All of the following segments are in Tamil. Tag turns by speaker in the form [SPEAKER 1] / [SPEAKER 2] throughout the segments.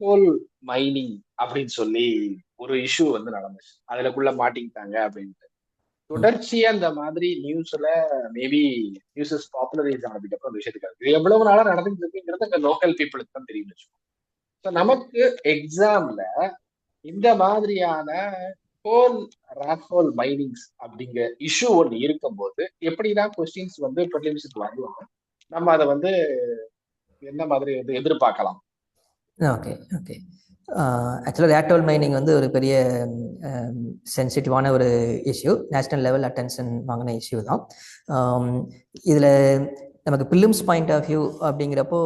[SPEAKER 1] கோல் மைனிங் அப்படின்னு சொல்லி ஒரு இஷ்யூ வந்து நடந்துச்சு. அதுலக்குள்ள மாட்டிக்கிட்டாங்க அப்படின்ட்டு. தொடர்ச்சியா இந்த மாதிரி நியூஸ்ல மேபி நியூஸஸ் பாப்புலரைஸ் ஆனதுக்கு அப்புறம் அந்த விஷயத்துக்கு இது எவ்வளவு நாளா நடந்துட்டு இருக்குங்கிறது அங்க லோக்கல் பீப்புளுக்கு தான் தெரியும் வச்சுக்கோங்க. So, நமக்கு எக்ஸாம்ல இந்த மாதிரியான கோல் ராக்ஹோல் மைனிங்ஸ் அப்படிங்கிற இஷ்யூ ஒன்று இருக்கும்போது எப்படிதான் கொஸ்டின்ஸ் வந்து ப்ரிலிம்ஸுக்கு வரலாம், நம்ம அதை வந்து என்ன மாதிரி வந்து எதிர்பார்க்கலாம்?
[SPEAKER 2] Okay okay. ஆக்சுவலாக லேட்ரல் மைனிங் வந்து ஒரு பெரிய சென்சிட்டிவான ஒரு இஷ்யூ, நேஷ்னல் லெவல் அட்டென்ஷன் வாங்கின இஷ்யூ தான். இதில் நமக்கு பிலிம்ஸ் பாயிண்ட் ஆஃப் வியூ அப்படிங்கிறப்போ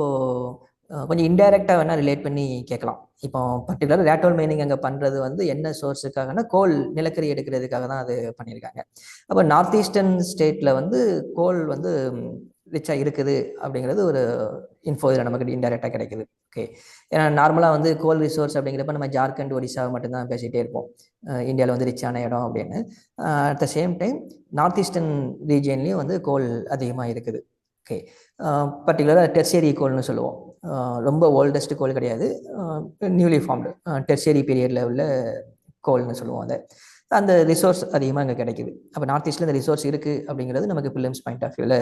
[SPEAKER 2] கொஞ்சம் இன்டைரக்டாக வேணால் ரிலேட் பண்ணி கேட்கலாம். இப்போ பர்டிகுலர் லேட்ரல் மைனிங் அங்கே பண்ணுறது வந்து என்ன சோர்ஸுக்காகனா கோல் நிலக்கரி எடுக்கிறதுக்காக தான் அது பண்ணியிருக்காங்க. அப்போ நார்த் ஈஸ்டர்ன் ஸ்டேட்டில் வந்து கோல் வந்து ரிச்சாக இருக்குது அப்படிங்கிறது ஒரு இன்ஃபோ இதில் நமக்கு இன்டைரக்டாக கிடைக்குது. ஓகே, ஏன்னா நார்மலாக வந்து கோல் ரிசோர்ஸ் அப்படிங்கிறப்ப நம்ம ஜார்க்கண்ட் ஒடிசா மட்டும்தான் பேசிகிட்டே இருப்போம், இந்தியாவில் வந்து ரிச்சான இடம் அப்படின்னு. At the same time north eastern ரீஜியன்லேயும் வந்து கோல் அதிகமாக இருக்குது. ஓகே, பர்டிகுலராக டெர்சியரி கோல்னு சொல்லுவோம். ரொம்ப ஓல்டஸ்ட் கோல் கிடையாது, நியூலி ஃபார்ம்டு டெர்சியரி பீரியடில் உள்ள கோல்னு சொல்லுவோம் அதை. அந்த ரிசோர்ஸ் அதிகமாக இங்கே கிடைக்குது. அப்போ நார்த் ஈஸ்டில் இந்த ரிசோர்ஸ் இருக்குது அப்படிங்கிறது நமக்கு பிலிம்ஸ் பாயிண்ட் ஆஃப் வியூவில்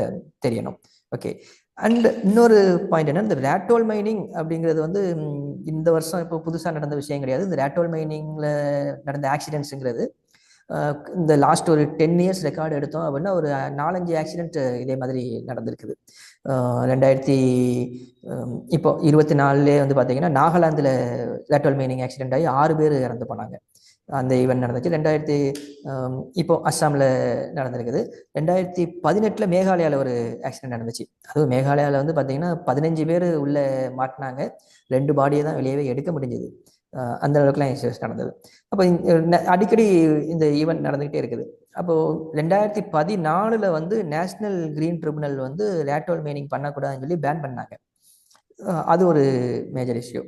[SPEAKER 2] தெரியணும். ஓகே, அண்ட் இன்னொரு பாயிண்ட் என்ன, இந்த ரேட்டோல் மைனிங் அப்படிங்கிறது வந்து இந்த வருஷம் இப்போ புதுசாக நடந்த விஷயம் கிடையாது. இந்த ரேட்டோல் மைனிங்கில் நடந்த ஆக்சிடென்ட்ஸுங்கிறது இந்த லாஸ்ட் ஒரு 10 இயர்ஸ் ரெக்கார்டு எடுத்தோம் அப்படின்னா ஒரு 4-5 ஆக்சிடென்ட் இதே மாதிரி நடந்திருக்குது. 2000 இப்போ 24 வந்து பார்த்தீங்கன்னா நாகாலாந்தில் ரேட்டோல் மைனிங் ஆக்சிடென்ட் ஆகி 6 பேர் இறந்து போனாங்க. அந்த ஈவெண்ட் நடந்துச்சு. 2000 இப்போ அஸ்ஸாமில் நடந்திருக்குது. 2018 மேகாலயாவில் ஒரு ஆக்சிடென்ட் நடந்துச்சு. அதுவும் மேகாலயாவில் வந்து பார்த்தீங்கன்னா 15 பேர் உள்ள மாட்டினாங்க, 2 பாடியை தான் வெளியவே எடுக்க முடிஞ்சது. அந்த அளவுக்குலாம் இஷ்யூஸ் நடந்தது. அப்போ அடிக்கடி இந்த ஈவெண்ட் நடந்துகிட்டே இருக்குது. அப்போது 2014 வந்து நேஷ்னல் கிரீன் ட்ரிபுனல் வந்து லேட்ரல் மைனிங் பண்ணக்கூடாதுன்னு சொல்லி பேன் பண்ணாங்க. அது ஒரு மேஜர் இஷ்யூ.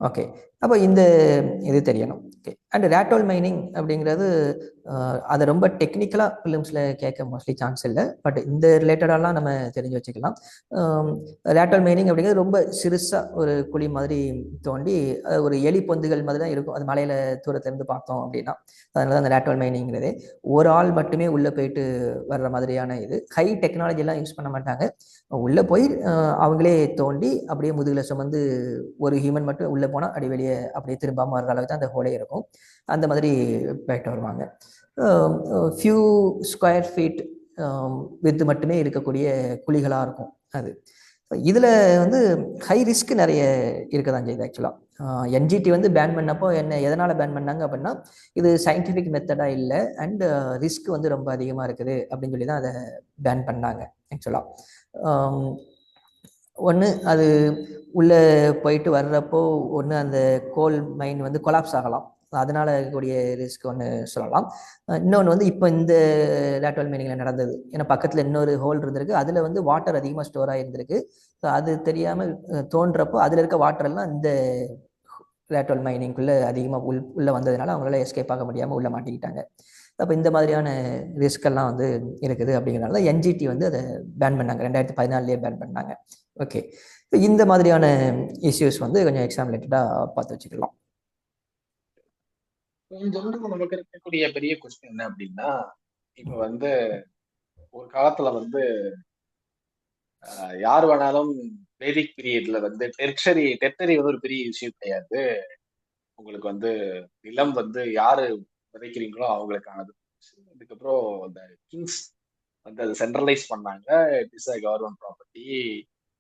[SPEAKER 2] ஓகே, அப்போ இந்த இது தெரியணும். ஓகே, அண்ட் ரேட்டோல் மைனிங் அப்படிங்கிறது அதை ரொம்ப டெக்னிக்கலாக ஃபிலிம்ஸில் கேட்க மோஸ்ட்லி சான்ஸ் இல்லை. பட் இந்த ரிலேட்டடாலாம் நம்ம தெரிஞ்சு வச்சுக்கலாம். ரேட்டோல் மைனிங் அப்படிங்கிறது ரொம்ப சிறுசாக ஒரு குழி மாதிரி தோண்டி ஒரு எலி பொந்துகள் மாதிரி தான் இருக்கும். அது மலையில் தூரத்துலேருந்து பார்த்தோம் அப்படின்னா அதனால தான் அந்த ரேட்டோல் மைனிங்கிறது ஒரு ஆள் மட்டுமே உள்ளே போயிட்டு வர்ற மாதிரியான இது. ஹை டெக்னாலஜிலாம் யூஸ் பண்ண மாட்டாங்க. உள்ளே போய் அவங்களே தோண்டி அப்படியே முதுகில் சுமந்து ஒரு ஹியூமன் மட்டும் உள்ளே போனால் அடி வெளியே அப்படியே திரும்பாமல் வர்ற அளவுக்கு தான் அந்த ஹோலே இருக்கும். அந்த மாதிரி போயிட்டு வருவாங்க. ஃபியூ ஸ்கொயர் ஃபீட் வித்து மட்டுமே இருக்கக்கூடிய குழிகளாக இருக்கும் அது. இதில் வந்து ஹை ரிஸ்க் நிறைய இருக்க தான் செய்யுது. ஆக்சுவலாக என்ஜிடி வந்து பேன் பண்ணப்போ என்ன எதனால் பேன் பண்ணாங்க அப்படின்னா இது சயின்டிஃபிக் மெத்தடாக இல்லை அண்ட் ரிஸ்க் வந்து ரொம்ப அதிகமாக இருக்குது அப்படின்னு சொல்லி தான் அதை பேன் பண்ணாங்க. ஆக்சுவலாக ஒன்று அது உள்ளே போயிட்டு வர்றப்போ ஒன்று அந்த கோல் மைன் வந்து கொலாப்ஸ் ஆகலாம், அதனால் இருக்கக்கூடிய ரிஸ்க் ஒன்று சொல்லலாம். இன்னொன்று வந்து இப்போ இந்த லேட்ரல் மைனிங்கில் நடந்தது, ஏன்னா பக்கத்தில் இன்னொரு ஹோல் இருந்திருக்கு, அதில் வந்து வாட்டர் அதிகமாக ஸ்டோர் ஆகியிருந்திருக்கு. ஸோ அது தெரியாமல் தோன்றப்போ அதில் இருக்க வாட்டரெல்லாம் இந்த லேட்ரல் மைனிங்குள்ளே அதிகமாக உள்ளே வந்ததுனால அவங்களால எஸ்கேப் ஆக முடியாமல் உள்ளே மாட்டிக்கிட்டாங்க. அப்போ இந்த மாதிரியான ரிஸ்கெல்லாம் வந்து இருக்குது. அப்படிங்கிறனால என்ஜிடி வந்து அதை பேன் பண்ணாங்க, 2014 பேன் பண்ணாங்க. ஓகே, இந்த மாதிரியான இஷ்யூஸ் வந்து கொஞ்சம் எக்ஸாம் ரிலேட்டடாக பார்த்து வச்சுக்கலாம்.
[SPEAKER 1] நமக்கு இருக்கக்கூடிய பெரிய கொஸ்டின் என்ன அப்படின்னா, இப்ப வந்து ஒரு காலத்துல வந்து யார் வேணாலும் வேதிக் பீரியட்ல வந்து டெர்ஷரி வந்து ஒரு பெரிய விஷயம் கிடையாது. உங்களுக்கு வந்து நிலம் வந்து யாரு விதைக்கிறீங்களோ அவங்களுக்கானது. அதுக்கப்புறம் இந்த கிங்ஸ் வந்து அதை சென்ட்ரலைஸ் பண்ணாங்க. It is a government property.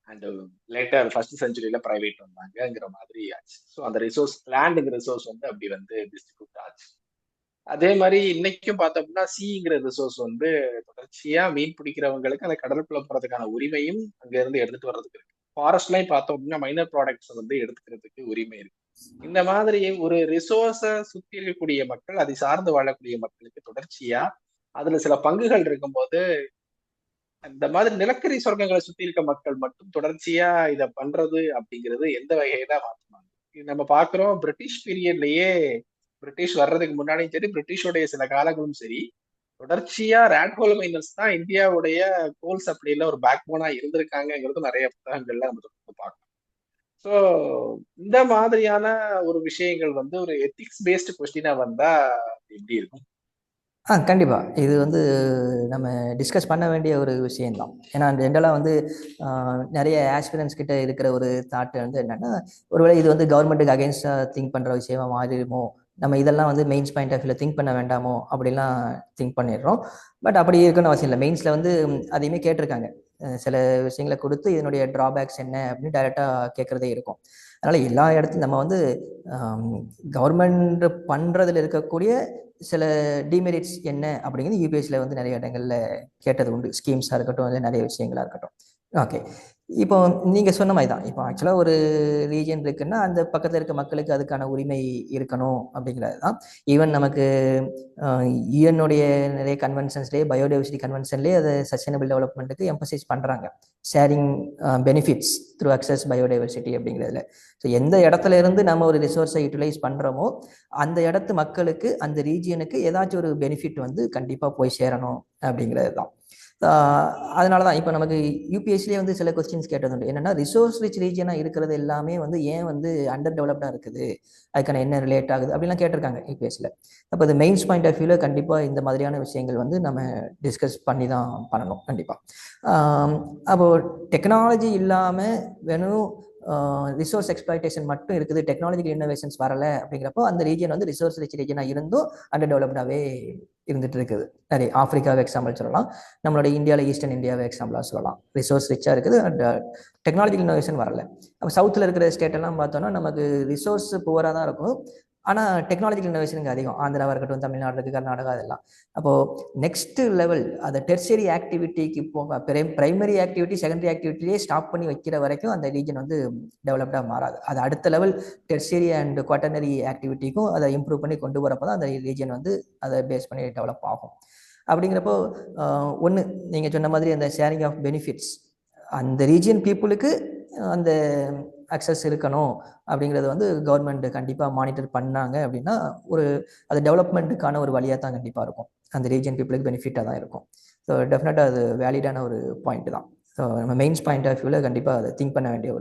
[SPEAKER 1] And later first செஞ்சுரியில பிரைவேட் வந்தாங்கிற மாதிரி ஆச்சு. ஸோ அந்த ரிசோர்ஸ் லேண்டுங்கிற ரிசோர்ஸ் வந்து அப்படி வந்து டிஸ்ட்ரிபியூட் ஆச்சு. அதே மாதிரி இன்னைக்கும் பார்த்தோம்னா சீங்கிற ரிசோர்ஸ் வந்து தொடர்ச்சியா மீன் பிடிக்கிறவங்களுக்கு அந்த கடலுக்குள்ள போறதுக்கான உரிமையும் அங்க இருந்து எடுத்துட்டு வர்றதுக்கு இருக்கு. ஃபாரஸ்ட்லயும் பார்த்தோம் அப்படின்னா மைனர் ப்ராடக்ட்ஸ் வந்து எடுத்துக்கிறதுக்கு உரிமை இருக்கு. இந்த மாதிரி ஒரு ரிசோர்ஸ சுத்தி இருக்கக்கூடிய மக்கள், அதை சார்ந்து வாழக்கூடிய மக்களுக்கு தொடர்ச்சியா அதுல சில பங்குகள் இருக்கும்போது இந்த மாதிரி நிலக்கரி சுரங்கங்களை சுத்தி இருக்க மக்கள் மட்டும் தொடர்ச்சியா இத பண்றது அப்படிங்கிறது எந்த வகையில மாற்றுவாங்க? நம்ம பாக்குறோம் பிரிட்டிஷ் பீரியட்லயே, பிரிட்டிஷ் வர்றதுக்கு முன்னாடியும் சரி, பிரிட்டிஷோடைய சில காலங்களும் சரி, தொடர்ச்சியா ராட்ஹோல் மைனர்ஸ் தான் இந்தியாவுடைய கோல் சப்ளைல ஒரு பேக் போனா இருந்திருக்காங்கிறது நிறைய புத்தகங்கள்ல நம்ம தொடர்ந்து பார்க்கணும். ஸோ இந்த மாதிரியான ஒரு விஷயங்கள் வந்து ஒரு எத்திக்ஸ் பேஸ்டு கொஸ்டினா வந்தா எப்படி இருக்கும்?
[SPEAKER 2] கண்டிப்பா. இது வந்து நம்ம டிஸ்கஸ் பண்ண வேண்டிய ஒரு விஷயம் தான். ஏன்னா ஜென்ரலா வந்து நெறைய ஆஸ்பிரன்ட்ஸ் கிட்ட இருக்கிற ஒரு தாட் வந்து என்னன்னா, ஒருவேளை இது வந்து கவர்மெண்ட்டுக்கு அகைன்ஸ்டா திங்க் பண்ற விஷயமா மாறிடுமோ! நம்ம இதெல்லாம் வந்து மெயின்ஸ் பாயிண்ட் ஆஃப் வியூல திங்க் பண்ண வேண்டாமோ! அப்படிலாம் திங்க் பண்ணிடுறோம். பட் அப்படி இருக்கணும்னு அவசியம் இல்ல. மெயின்ஸ்ல வந்து அதையுமே கேட்டிருக்காங்க. சில விஷயங்கள குடுத்து இதனுடைய டிராபேக்ஸ் என்ன அப்படின்னு டைரக்ட்டா கேட்கிறதே இருக்கும். அதனால எல்லா இடத்துலயும் நம்ம வந்து அம் கவர்மெண்ட் பண்றதுல இருக்கக்கூடிய சில டிமெரிட்ஸ் என்ன அப்படிங்கிறது யூபிஎஸ்சியில் வந்து நிறைய இடங்கள்ல கேட்டது உண்டு. ஸ்கீம்ஸாக இருக்கட்டும், இல்லை நிறைய விஷயங்களா இருக்கட்டும். ஓகே. இப்போ நீங்க சொன்ன மாதிரி தான். இப்போ ஆக்சுவலாக ஒரு ரீஜன் இருக்குன்னா அந்த பக்கத்தில் இருக்க மக்களுக்கு அதுக்கான உரிமை இருக்கணும் அப்படிங்கிறது தான். ஈவன் நமக்கு யுஎன்னுடைய நிறைய கன்வென்ஷன்ஸ்லேயே பயோடைவர்சிட்டி கன்வென்ஷன்லேயே அதை சஸ்டைனபிள் டெவலப்மெண்ட்டுக்கு எம்பசைஸ் பண்ணுறாங்க. Sharing benefits through access biodiversity அப்படிங்கிறதுல. ஸோ எந்த இடத்துல இருந்து நம்ம ஒரு ரிசோர்ஸை யூட்டிலைஸ் பண்ணுறோமோ அந்த இடத்து மக்களுக்கு அந்த ரீஜியனுக்கு ஏதாச்சும் ஒரு பெனிஃபிட் வந்து கண்டிப்பாக போய் சேரணும் அப்படிங்கிறது தான். அதனால தான் இப்போ நமக்கு யூபிஎஸ்சிலே வந்து சில கொஸ்டின்ஸ் கேட்டது உண்டு. என்னன்னா ரிசோர்ஸ் ரிச் ரீஜியனாக இருக்கிறது எல்லாமே வந்து ஏன் வந்து அண்டர் டெவலப்டாக இருக்குது, அதுக்கான என்ன ரிலேட் ஆகுது அப்படிலாம் கேட்டிருக்காங்க யூபிஎஸ்சியில். அப்போ அது மெயின்ஸ் பாயிண்ட் ஆஃப் வியூவில் கண்டிப்பாக இந்த மாதிரியான விஷயங்கள் வந்து நம்ம டிஸ்கஸ் பண்ணி தான் பண்ணணும் கண்டிப்பாக. அப்போ டெக்னாலஜி இல்லாமல் வெறும் ரிசோர்ஸ் எக்ஸ்பிளாய்டேஷன் மட்டும் இருக்குது, டெக்னாலஜிக்கல் இன்னோவேஷன்ஸ் வரலை அப்படிங்கிறப்போ அந்த ரீஜன் வந்து ரிசோர்ஸ் ரிச் ரீஜனாக இருந்தும் அண்டர் டெவலப்டாகவே இருந்துட்டு இருக்குது. நிறைய ஆப்பிரிக்காவை எக்ஸாம்பிள் சொல்லலாம், நம்மளோட இந்தியாவில் ஈஸ்டர்ன் இந்தியாவை எக்ஸாம்பிளாக சொல்லலாம். ரிசோர்ஸ் ரிச்சாக இருக்குது அண்ட் டெக்னாலஜிக்கல் இன்னோவேஷன் வரல. அப்போ சவுத்தில் இருக்கிற ஸ்டேட் எல்லாம் பார்த்தோம்னா நமக்கு ரிசோர்ஸ் புவராக தான் இருக்கும், ஆனால் டெக்னாலஜிக்கல் இன்னோவேஷன் அதிகம். ஆந்திராவாக இருக்கட்டும், தமிழ்நாடு இருக்குது, கர்நாடகா, அதெல்லாம். அப்போது நெக்ஸ்ட் லெவல் அந்த டெர்ஷரி ஆக்டிவிட்டிக்கு போக பிரைமரி ஆக்டிவிட்டி செகண்டரி ஆக்டிவிட்டிலே ஸ்டாப் பண்ணி வைக்கிற வரைக்கும் அந்த ரீஜன் வந்து டெவலப்டாக மாறாது. அது அடுத்த லெவல் டெர்ஷரி அண்ட் குவாட்டர்னரி ஆக்டிவிட்டிக்கும் அதை இம்ப்ரூவ் பண்ணி கொண்டு வரப்போ தான் அந்த ரீஜன் வந்து அதை பேஸ் பண்ணி டெவலப் ஆகும். அப்படிங்கிறப்போ ஒன்று நீங்கள் சொன்ன மாதிரி அந்த ஷேரிங் ஆஃப் பெனிஃபிட்ஸ் அந்த ரீஜியன் பீப்புளுக்கு அந்த அக்சஸ் இருக்கணும் அப்படிங்கிறது வந்து கவர்மெண்ட் கண்டிப்பாக மானிட்டர் பண்ணாங்க அப்படின்னா ஒரு அது டெவலப்மெண்ட்டுக்கான ஒரு வழியாக தான் கண்டிப்பாக இருக்கும். அந்த ரீஜியன் பீப்புளுக்கு பெனிஃபிட்டாக தான் இருக்கும். ஸோ டெஃபினட்டாக அது வேலிடான ஒரு பாயிண்ட் தான். ஸோ நம்ம மெயின்ஸ் பாயிண்ட் ஆஃப் வியூவில் கண்டிப்பாக அதை திங்க் பண்ண வேண்டிய ஒரு